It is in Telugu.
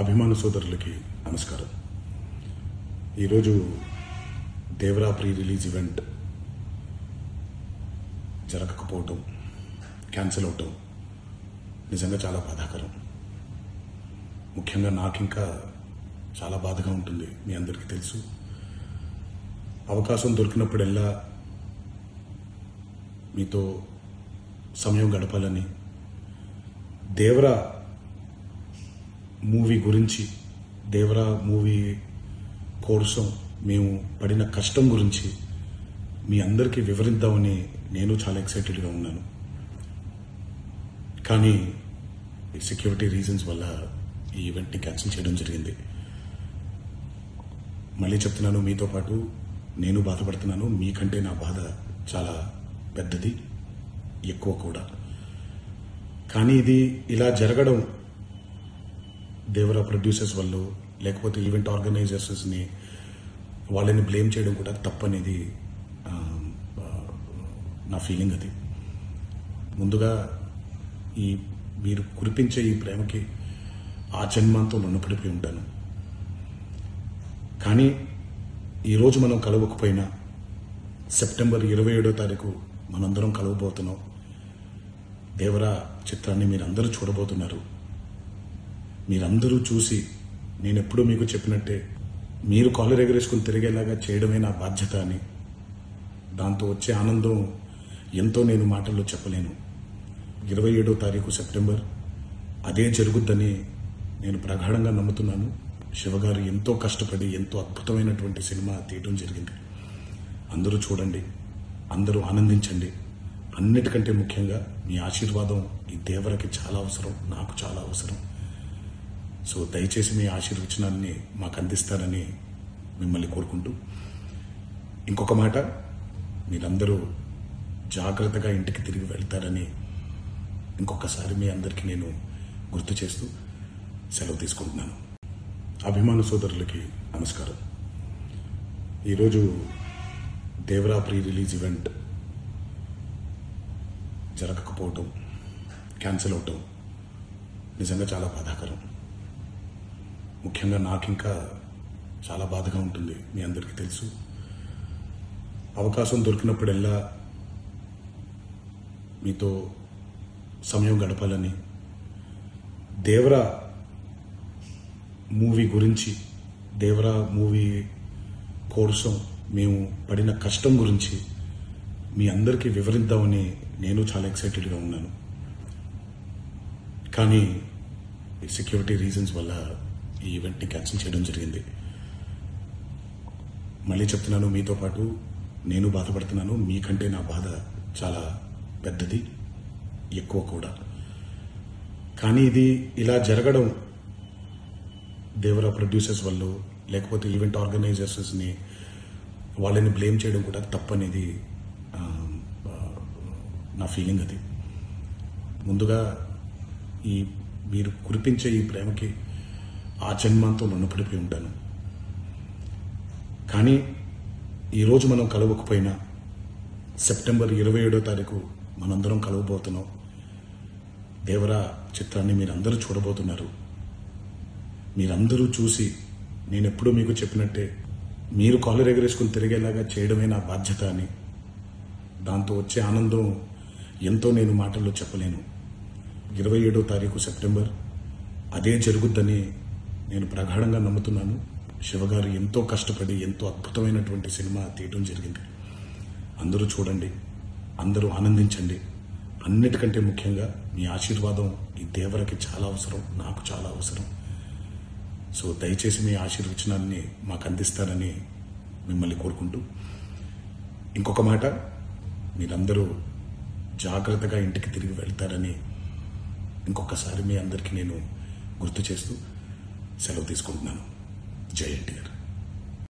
అభిమాన సోదరులకి నమస్కారం. ఈరోజు దేవరా ప్రీ రిలీజ్ ఈవెంట్ జరగకపోవటం, క్యాన్సిల్ అవటం నిజంగా చాలా బాధాకరం. ముఖ్యంగా నాకు ఇంకా చాలా బాధగా ఉంటుంది. మీ అందరికీ తెలుసు, అవకాశం దొరికినప్పుడల్లా మీతో సమయం గడపాలని, దేవరా మూవీ గురించి, దేవరా మూవీ కోసం మేము పడిన కష్టం గురించి మీ అందరికీ వివరిద్దామని నేను చాలా ఎక్సైటెడ్గా ఉన్నాను. కానీ సెక్యూరిటీ రీజన్స్ వల్ల ఈ ఈవెంట్ని క్యాన్సిల్ చేయడం జరిగింది. మళ్ళీ చెప్తున్నాను, మీతో పాటు నేను బాధపడుతున్నాను. మీకంటే నా బాధ చాలా పెద్దది, ఎక్కువ కూడా. కానీ ఇది ఇలా జరగడం దేవరా ప్రొడ్యూసర్స్ వల్ల, లేకపోతే ఈవెంట్ ఆర్గనైజర్స్ని వాళ్ళని బ్లేమ్ చేయడం కూడా తప్పనేది నా ఫీలింగ్. అది ముందుగా మీరు కురిపించే ఈ ప్రేమకి ఆ జన్మాంతం రుణపడిపోయి ఉంటాను. కానీ ఈరోజు మనం కలవకపోయినా సెప్టెంబర్ 27వ తారీఖు మనందరం కలవబోతున్నాం. దేవరా చిత్రాన్ని మీరందరూ చూడబోతున్నారు. మీరందరూ చూసి, నేను ఎప్పుడూ మీకు చెప్పినట్టే, మీరు కాలర్ ఎగరేసుకుని తిరిగేలాగా చేయడమే నా బాధ్యత అని, దాంతో వచ్చే ఆనందం ఎంతో నేను మాటల్లో చెప్పలేను. 27వ తారీఖు సెప్టెంబర్ అదే జరుగుద్దని నేను ప్రగాఢంగా నమ్ముతున్నాను. శివగారు ఎంతో కష్టపడి ఎంతో అద్భుతమైనటువంటి సినిమా తీయడం జరిగింది. అందరూ చూడండి, అందరూ ఆనందించండి. అన్నిటికంటే ముఖ్యంగా మీ ఆశీర్వాదం ఈ దేవరకి చాలా అవసరం, నాకు చాలా అవసరం. సో దయచేసి మీ ఆశీర్వచనాన్ని మాకు అందిస్తారని మిమ్మల్ని కోరుకుంటూ, ఇంకొక మాట, మీరందరూ జాగ్రత్తగా ఇంటికి తిరిగి వెళ్తారని ఇంకొకసారి మీ అందరికీ నేను గుర్తు చేస్తూ సెలవు తీసుకుంటున్నాను. అభిమాన సోదరులకి నమస్కారం. ఈరోజు దేవరా ప్రీ రిలీజ్ ఈవెంట్ జరగకపోవటం, క్యాన్సిల్ అవటం నిజంగా చాలా బాధాకరం. ముఖ్యంగా నాకు ఇంకా చాలా బాధగా ఉంటుంది. మీ అందరికీ తెలుసు, అవకాశం దొరికినప్పుడల్లా మీతో సమయం గడపాలని, దేవరా మూవీ గురించి, దేవరా మూవీ కోసం మేము పడిన కష్టం గురించి మీ అందరికీ వివరిద్దామని నేను చాలా ఎక్సైటెడ్గా ఉన్నాను. కానీ సెక్యూరిటీ రీజన్స్ వల్ల ఈ ఈవెంట్ని క్యాన్సిల్ చేయడం జరిగింది. మళ్ళీ చెప్తున్నాను, మీతో పాటు నేను బాధపడుతున్నాను. మీకంటే నా బాధ చాలా పెద్దది, ఎక్కువ కూడా. కానీ ఇది ఇలా జరగడం దేవరా ప్రొడ్యూసర్స్ వల్ల, లేకపోతే ఈవెంట్ ఆర్గనైజర్స్ని వాళ్ళని బ్లేమ్ చేయడం కూడా తప్పనేది నా ఫీలింగ్. అది ముందుగా మీరు కురిపించే ఈ ప్రేమకి ఆ జన్మాంతం రుణపడిపోయి ఉంటాను. కానీ ఈరోజు మనం కలవకపోయినా సెప్టెంబర్ 27వ తారీఖు మనందరం కలవబోతున్నాం. దేవరా చిత్రాన్ని మీరందరూ చూడబోతున్నారు. మీరందరూ చూసి, నేను ఎప్పుడూ మీకు చెప్పినట్టే, మీరు కాలర్ ఎగరేసుకుని తిరిగేలాగా చేయడమే నా బాధ్యత అని, దాంతో వచ్చే ఆనందం ఎంతో నేను మాటల్లో చెప్పలేను. 27వ తారీఖు సెప్టెంబర్ అదే జరుగుద్దని నేను ప్రగాఢంగా నమ్ముతున్నాను. శివగారు ఎంతో కష్టపడి ఎంతో అద్భుతమైనటువంటి సినిమా తీయడం జరిగింది. అందరూ చూడండి, అందరూ ఆనందించండి. అన్నిటికంటే ముఖ్యంగా మీ ఆశీర్వాదం ఈ దేవరకి చాలా అవసరం, నాకు చాలా అవసరం. సో దయచేసి మీ ఆశీర్వచనాన్ని మాకు అందిస్తారని మిమ్మల్ని కోరుకుంటూ, ఇంకొక మాట, మీరందరూ జాగ్రత్తగా ఇంటికి తిరిగి వెళ్తారని ఇంకొకసారి మీ అందరికీ నేను గుర్తు చేస్తూ సెలవు తీసుకుంటున్నాను. జై ఎన్టీఆర్.